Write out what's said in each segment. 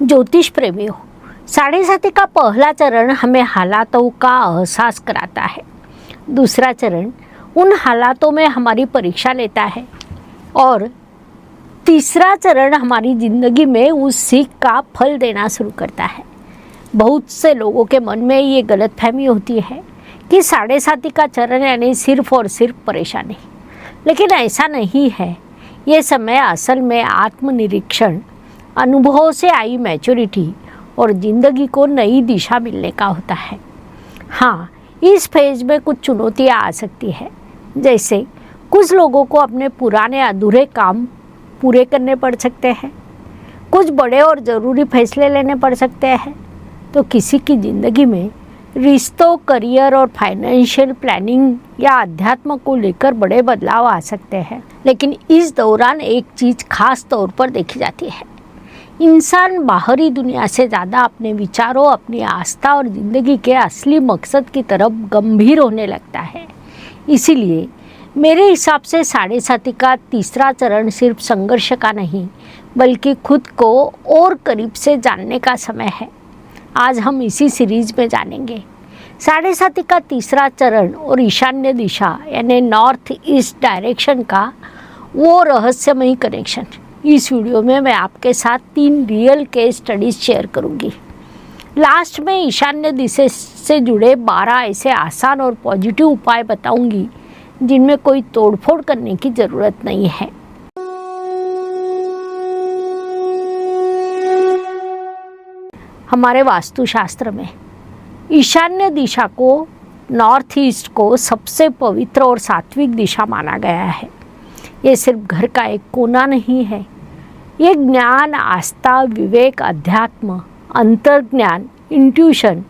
ज्योतिष प्रेमियों, साढ़े साथी का पहला चरण हमें हालातों का एहसास कराता है। दूसरा चरण उन हालातों में हमारी परीक्षा लेता है और तीसरा चरण हमारी ज़िंदगी में उस सीख का फल देना शुरू करता है। बहुत से लोगों के मन में ये गलतफहमी होती है कि साढ़े साथी का चरण यानी सिर्फ और सिर्फ परेशानी, लेकिन ऐसा नहीं है। ये समय असल में आत्मनिरीक्षण, अनुभवों से आई मैच्योरिटी और ज़िंदगी को नई दिशा मिलने का होता है। हाँ, इस फेज में कुछ चुनौतियाँ आ सकती है, जैसे कुछ लोगों को अपने पुराने अधूरे काम पूरे करने पड़ सकते हैं, कुछ बड़े और ज़रूरी फैसले लेने पड़ सकते हैं, तो किसी की ज़िंदगी में रिश्तों, करियर और फाइनेंशियल प्लानिंग या अध्यात्म को लेकर बड़े बदलाव आ सकते हैं। लेकिन इस दौरान एक चीज़ खास तौर पर देखी जाती है, इंसान बाहरी दुनिया से ज़्यादा अपने विचारों, अपनी आस्था और ज़िंदगी के असली मकसद की तरफ गंभीर होने लगता है। इसीलिए मेरे हिसाब से साढ़े साथी का तीसरा चरण सिर्फ संघर्ष का नहीं, बल्कि खुद को और करीब से जानने का समय है। आज हम इसी सीरीज में जानेंगे साढ़े साथी का तीसरा चरण और ईशान्य दिशा यानी नॉर्थ ईस्ट डायरेक्शन का वो रहस्यमयी कनेक्शन। इस वीडियो में मैं आपके साथ 3 रियल केस स्टडीज शेयर करूंगी। लास्ट में ईशान्य दिशा से जुड़े 12 ऐसे आसान और पॉजिटिव उपाय बताऊंगी जिनमें कोई तोड़फोड़ करने की ज़रूरत नहीं है। हमारे वास्तुशास्त्र में ईशान्य दिशा को, नॉर्थ ईस्ट को सबसे पवित्र और सात्विक दिशा माना गया है। ये सिर्फ घर का एक कोना नहीं है, ये ज्ञान, आस्था, विवेक, अध्यात्म, अंतर्ज्ञान, इंट्यूशन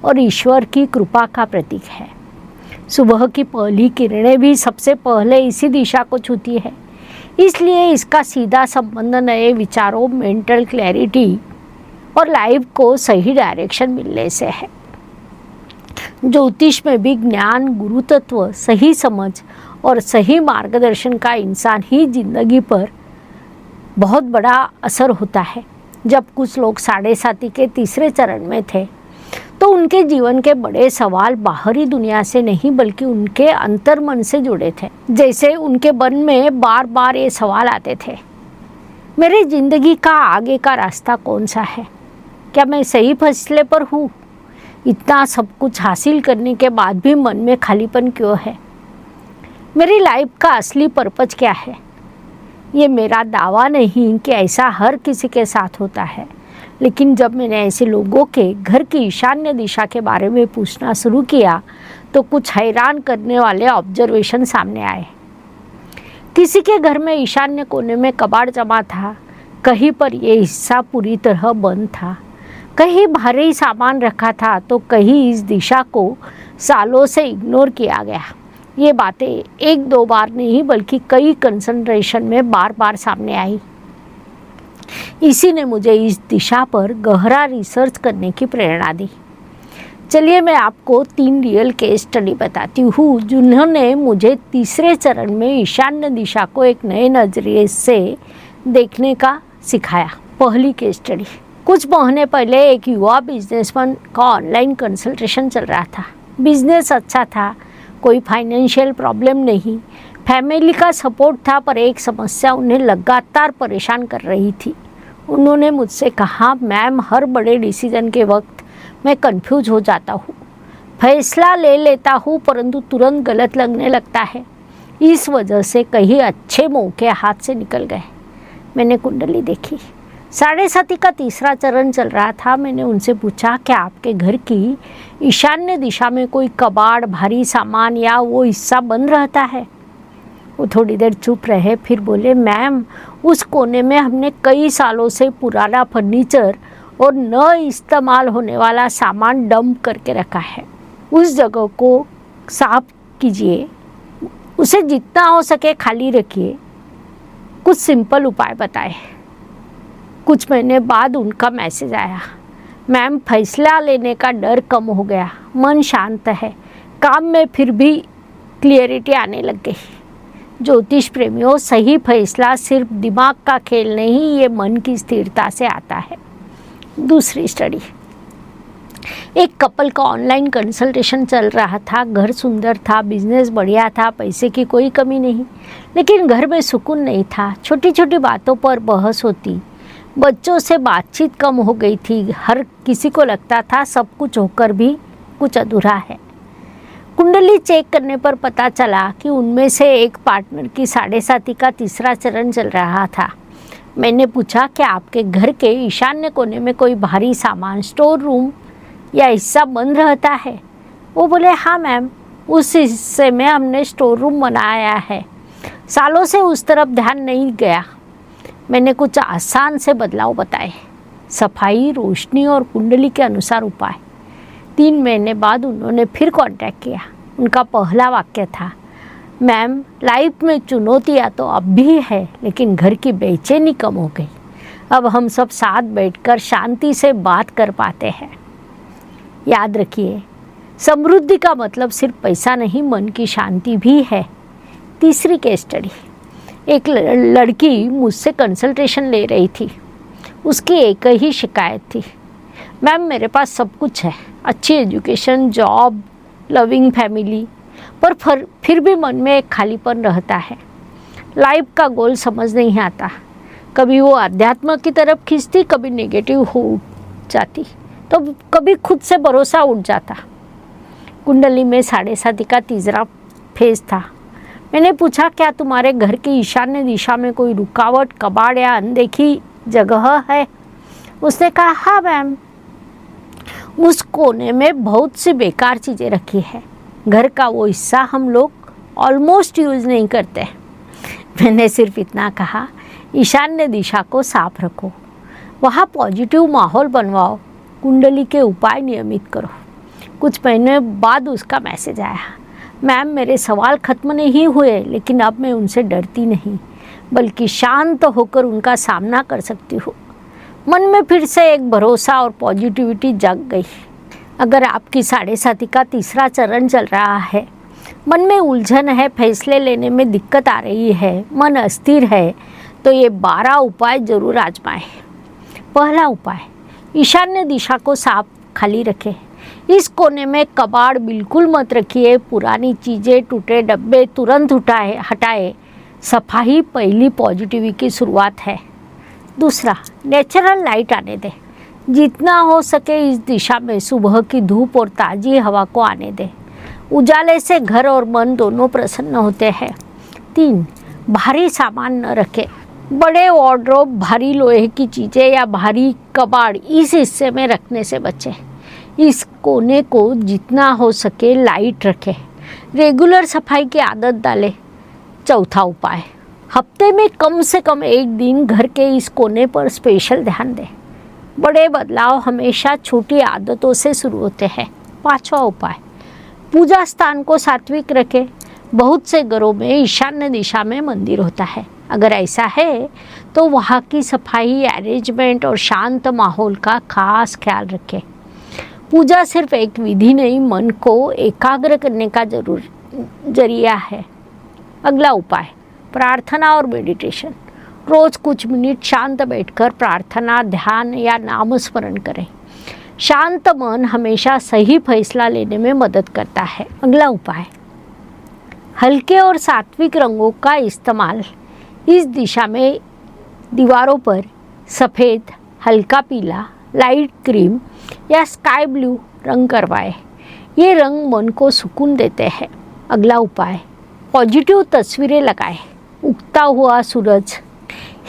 और ईश्वर की कृपा का प्रतीक है। सुबह की पहली किरणें भी सबसे पहले इसी दिशा को छूती है, इसलिए इसका सीधा संबंध नए विचारों, मेंटल क्लैरिटी और लाइफ को सही डायरेक्शन मिलने से है। ज्योतिष में भी ज्ञान, गुरु तत्व, सही समझ और सही मार्गदर्शन का इंसान ही जिंदगी पर बहुत बड़ा असर होता है। जब कुछ लोग साढ़े साथी के तीसरे चरण में थे तो उनके जीवन के बड़े सवाल बाहरी दुनिया से नहीं बल्कि उनके अंतर्मन से जुड़े थे। जैसे उनके मन में बार बार ये सवाल आते थे, मेरी जिंदगी का आगे का रास्ता कौन सा है? क्या मैं सही फैसले पर हूँ? इतना सब कुछ हासिल करने के बाद भी मन में खालीपन क्यों है? मेरी लाइफ का असली पर्पज क्या है? ये मेरा दावा नहीं कि ऐसा हर किसी के साथ होता है, लेकिन जब मैंने ऐसे लोगों के घर की ईशान्य दिशा के बारे में पूछना शुरू किया तो कुछ हैरान करने वाले ऑब्जर्वेशन सामने आए। किसी के घर में ईशान्य कोने में कबाड़ जमा था, कहीं पर यह हिस्सा पूरी तरह बंद था, कहीं भारी सामान रखा था तो कहीं इस दिशा को सालों से इग्नोर किया गया। ये बातें एक दो बार नहीं बल्कि कई कंसंट्रेशन में बार बार सामने आई। इसी ने मुझे इस दिशा पर गहरा रिसर्च करने की प्रेरणा दी। चलिए मैं आपको 3 रियल केस स्टडी बताती हूँ जिन्होंने मुझे तीसरे चरण में ईशान्य दिशा को एक नए नज़रिए से देखने का सिखाया। पहली केस स्टडी, कुछ महीने पहले एक युवा बिजनेसमैन का ऑनलाइन कंसल्टेशन चल रहा था। बिजनेस अच्छा था, कोई फाइनेंशियल प्रॉब्लम नहीं, फैमिली का सपोर्ट था, पर एक समस्या उन्हें लगातार परेशान कर रही थी। उन्होंने मुझसे कहा, मैम, हर बड़े डिसीजन के वक्त मैं कंफ्यूज हो जाता हूँ। फैसला ले लेता हूँ परंतु तुरंत गलत लगने लगता है। इस वजह से कई अच्छे मौके हाथ से निकल गए। मैंने कुंडली देखी, साढ़े साथी का तीसरा चरण चल रहा था। मैंने उनसे पूछा, क्या आपके घर की ईशान्य दिशा में कोई कबाड़, भारी सामान या वो हिस्सा बंद रहता है? वो थोड़ी देर चुप रहे, फिर बोले, मैम, उस कोने में हमने कई सालों से पुराना फर्नीचर और न इस्तेमाल होने वाला सामान डंप करके रखा है। उस जगह को साफ कीजिए, उसे जितना हो सके खाली रखिए। कुछ सिंपल उपाय बताए। कुछ महीने बाद उनका मैसेज आया, मैम, फैसला लेने का डर कम हो गया, मन शांत है, काम में फिर भी क्लियरिटी आने लग गई। ज्योतिष प्रेमियों, सही फैसला सिर्फ दिमाग का खेल नहीं, ये मन की स्थिरता से आता है। दूसरी स्टडी, एक कपल का ऑनलाइन कंसल्टेशन चल रहा था। घर सुंदर था, बिजनेस बढ़िया था, पैसे की कोई कमी नहीं, लेकिन घर में सुकून नहीं था। छोटी छोटी बातों पर बहस होती, बच्चों से बातचीत कम हो गई थी। हर किसी को लगता था सब कुछ होकर भी कुछ अधूरा है। कुंडली चेक करने पर पता चला कि उनमें से एक पार्टनर की 7.5 का तीसरा चरण चल रहा था। मैंने पूछा कि आपके घर के ईशान्य कोने में कोई भारी सामान, स्टोर रूम या हिस्सा बंद रहता है? वो बोले, हाँ मैम, उस हिस्से में हमने स्टोर रूम बनाया है। सालों से उस तरफ ध्यान नहीं गया। मैंने कुछ आसान से बदलाव बताए, सफाई, रोशनी और कुंडली के अनुसार उपाय। 3 महीने बाद उन्होंने फिर कांटेक्ट किया। उनका पहला वाक्य था, मैम, लाइफ में चुनौतियाँ तो अब भी है, लेकिन घर की बेचैनी कम हो गई। अब हम सब साथ बैठकर शांति से बात कर पाते हैं। याद रखिए, समृद्धि का मतलब सिर्फ पैसा नहीं, मन की शांति भी है। तीसरी केस स्टडी, एक लड़की मुझसे कंसल्टेशन ले रही थी। उसकी एक ही शिकायत थी, मैम मेरे पास सब कुछ है, अच्छी एजुकेशन, जॉब, लविंग फैमिली, पर फिर भी मन में एक खालीपन रहता है। लाइफ का गोल समझ नहीं आता। कभी वो अध्यात्म की तरफ खींचती, कभी नेगेटिव हो जाती, तो कभी खुद से भरोसा उठ जाता। कुंडली में 7.5 का तीसरा फेज था। मैंने पूछा, क्या तुम्हारे घर की ईशान्य दिशा में कोई रुकावट, कबाड़ या अनदेखी जगह है? उसने कहा, हाँ मैम, उस कोने में बहुत सी बेकार चीज़ें रखी है। घर का वो हिस्सा हम लोग ऑलमोस्ट यूज़ नहीं करते। मैंने सिर्फ इतना कहा, ईशान्य दिशा को साफ रखो, वहाँ पॉजिटिव माहौल बनवाओ, कुंडली के उपाय नियमित करो। कुछ महीने बाद उसका मैसेज आया, मैम मेरे सवाल खत्म नहीं हुए, लेकिन अब मैं उनसे डरती नहीं, बल्कि शांत होकर उनका सामना कर सकती हूँ। मन में फिर से एक भरोसा और पॉजिटिविटी जग गई। अगर आपकी 7.5 का तीसरा चरण चल रहा है, मन में उलझन है, फैसले लेने में दिक्कत आ रही है, मन अस्थिर है, तो ये 12 उपाय जरूर आजमाएं। पहला उपाय, ईशान्य दिशा को साफ खाली रखें। इस कोने में कबाड़ बिल्कुल मत रखिए। पुरानी चीज़ें, टूटे डब्बे तुरंत हटाए। सफाई पहली पॉजिटिविटी की शुरुआत है। दूसरा, नेचुरल लाइट आने दें। जितना हो सके इस दिशा में सुबह की धूप और ताज़ी हवा को आने दें। उजाले से घर और मन दोनों प्रसन्न होते हैं। 3, भारी सामान न रखें। बड़े वार्डरोब, भारी लोहे की चीज़ें या भारी कबाड़ इस हिस्से में रखने से बचें। इस कोने को जितना हो सके लाइट रखें। रेगुलर सफाई की आदत डालें। चौथा उपाय, हफ्ते में कम से कम एक दिन घर के इस कोने पर स्पेशल ध्यान दें। बड़े बदलाव हमेशा छोटी आदतों से शुरू होते हैं। 5वां उपाय, पूजा स्थान को सात्विक रखें। बहुत से घरों में ईशान्य दिशा में मंदिर होता है। अगर ऐसा है तो वहाँ की सफाई, अरेंजमेंट और शांत माहौल का खास ख्याल रखें। पूजा सिर्फ एक विधि नहीं, मन को एकाग्र करने का जरिया है। अगला उपाय, प्रार्थना और मेडिटेशन। रोज कुछ मिनट शांत बैठकर प्रार्थना, ध्यान या नाम स्मरण करें। शांत मन हमेशा सही फैसला लेने में मदद करता है। अगला उपाय, हल्के और सात्विक रंगों का इस्तेमाल। इस दिशा में दीवारों पर सफ़ेद, हल्का पीला, लाइट क्रीम या स्काई ब्लू रंग करवाएं। ये रंग मन को सुकून देते हैं। अगला उपाय, पॉजिटिव तस्वीरें लगाएं। उगता हुआ सूरज,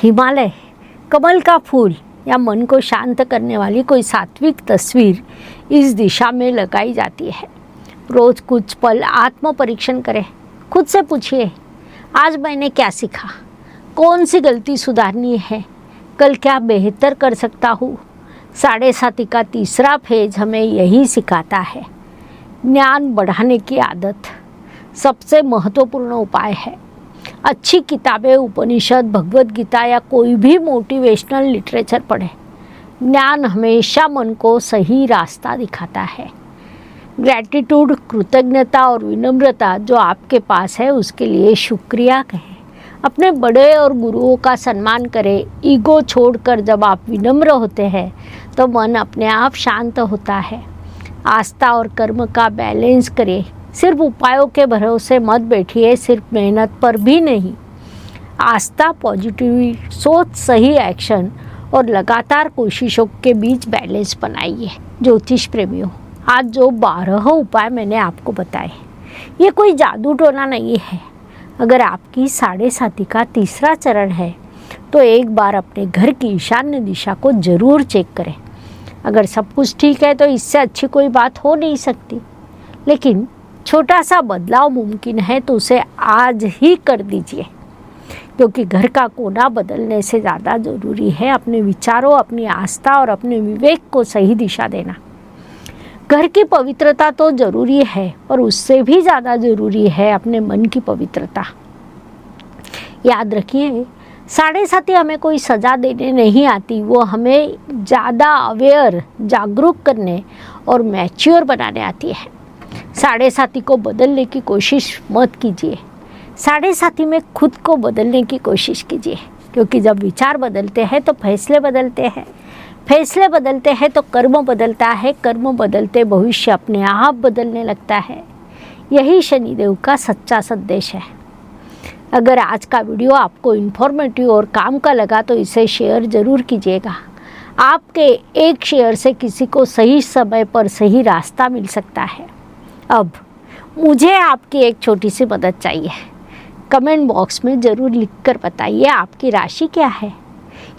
हिमालय, कमल का फूल या मन को शांत करने वाली कोई सात्विक तस्वीर इस दिशा में लगाई जाती है। रोज़ कुछ पल आत्म परीक्षण करें। खुद से पूछिए, आज मैंने क्या सीखा, कौन सी गलती सुधारनी है, कल क्या बेहतर कर सकता हूँ। 7.5 का तीसरा फेज हमें यही सिखाता है। ज्ञान बढ़ाने की आदत सबसे महत्वपूर्ण उपाय है। अच्छी किताबें, उपनिषद, भगवद गीता या कोई भी मोटिवेशनल लिटरेचर पढ़ें। ज्ञान हमेशा मन को सही रास्ता दिखाता है। ग्रैटिट्यूड, कृतज्ञता और विनम्रता जो आपके पास है उसके लिए शुक्रिया कहें। अपने बड़े और गुरुओं का सम्मान करें। ईगो छोड़कर जब आप विनम्र होते हैं तो मन अपने आप शांत होता है। आस्था और कर्म का बैलेंस करें। सिर्फ उपायों के भरोसे मत बैठिए, सिर्फ मेहनत पर भी नहीं। आस्था, पॉजिटिव सोच, सही एक्शन और लगातार कोशिशों के बीच बैलेंस बनाइए। ज्योतिष प्रेमियों, आज जो 12 उपाय मैंने आपको बताए, ये कोई जादू टोना नहीं है। अगर आपकी साढ़े साथी का तीसरा चरण है तो एक बार अपने घर की ईशान्य दिशा को जरूर चेक करें। अगर सब कुछ ठीक है तो इससे अच्छी कोई बात हो नहीं सकती, लेकिन छोटा सा बदलाव मुमकिन है तो उसे आज ही कर दीजिए, क्योंकि घर का कोना बदलने से ज़्यादा ज़रूरी है अपने विचारों, अपनी आस्था और अपने विवेक को सही दिशा देना। घर की पवित्रता तो ज़रूरी है, पर उससे भी ज़्यादा ज़रूरी है अपने मन की पवित्रता। याद रखिए, साढ़े साथी हमें कोई सज़ा देने नहीं आती, वो हमें ज़्यादा अवेयर, जागरूक करने और मैच्योर बनाने आती है। साढ़े साथी को बदलने की कोशिश मत कीजिए, साढ़े साथी में खुद को बदलने की कोशिश कीजिए, क्योंकि जब विचार बदलते हैं तो फैसले बदलते हैं, फैसले बदलते हैं तो कर्म बदलता है, कर्म बदलते भविष्य अपने आप बदलने लगता है। यही शनिदेव का सच्चा संदेश है। अगर आज का वीडियो आपको इन्फॉर्मेटिव और काम का लगा तो इसे शेयर ज़रूर कीजिएगा। आपके एक शेयर से किसी को सही समय पर सही रास्ता मिल सकता है। अब मुझे आपकी एक छोटी सी मदद चाहिए। कमेंट बॉक्स में ज़रूर लिखकर बताइए आपकी राशि क्या है।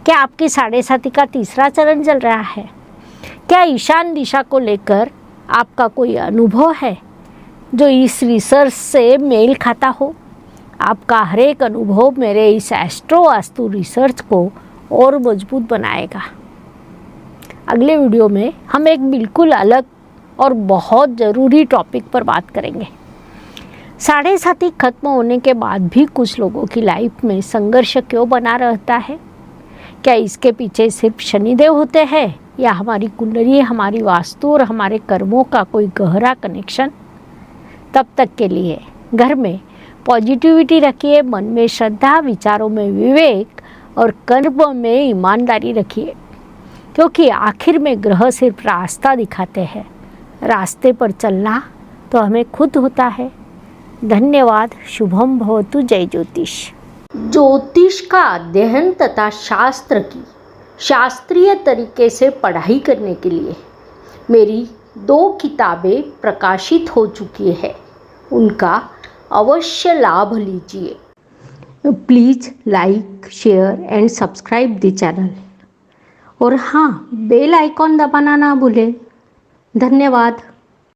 क्या आपकी साढ़े साथी का तीसरा चरण चल रहा है? क्या ईशान दिशा को लेकर आपका कोई अनुभव है जो इस रिसर्च से मेल खाता हो? आपका हर एक अनुभव मेरे इस एस्ट्रो वास्तु रिसर्च को और मजबूत बनाएगा। अगले वीडियो में हम एक बिल्कुल अलग और बहुत ज़रूरी टॉपिक पर बात करेंगे। साढ़े साथी खत्म होने के बाद भी कुछ लोगों की लाइफ में संघर्ष क्यों बना रहता है? क्या इसके पीछे सिर्फ शनिदेव होते हैं या हमारी कुंडली, हमारी वास्तु और हमारे कर्मों का कोई गहरा कनेक्शन? तब तक के लिए घर में पॉजिटिविटी रखिए, मन में श्रद्धा, विचारों में विवेक और कर्म में ईमानदारी रखिए, क्योंकि आखिर में ग्रह सिर्फ रास्ता दिखाते हैं, रास्ते पर चलना तो हमें खुद होता है। धन्यवाद। शुभम भवतु। जय ज्योतिष। ज्योतिष का अध्ययन तथा शास्त्र की शास्त्रीय तरीके से पढ़ाई करने के लिए मेरी 2 किताबें प्रकाशित हो चुकी है, उनका अवश्य लाभ लीजिए। Please like, share and subscribe the channel, और हाँ, बेल आइकॉन दबाना ना भूलें। धन्यवाद।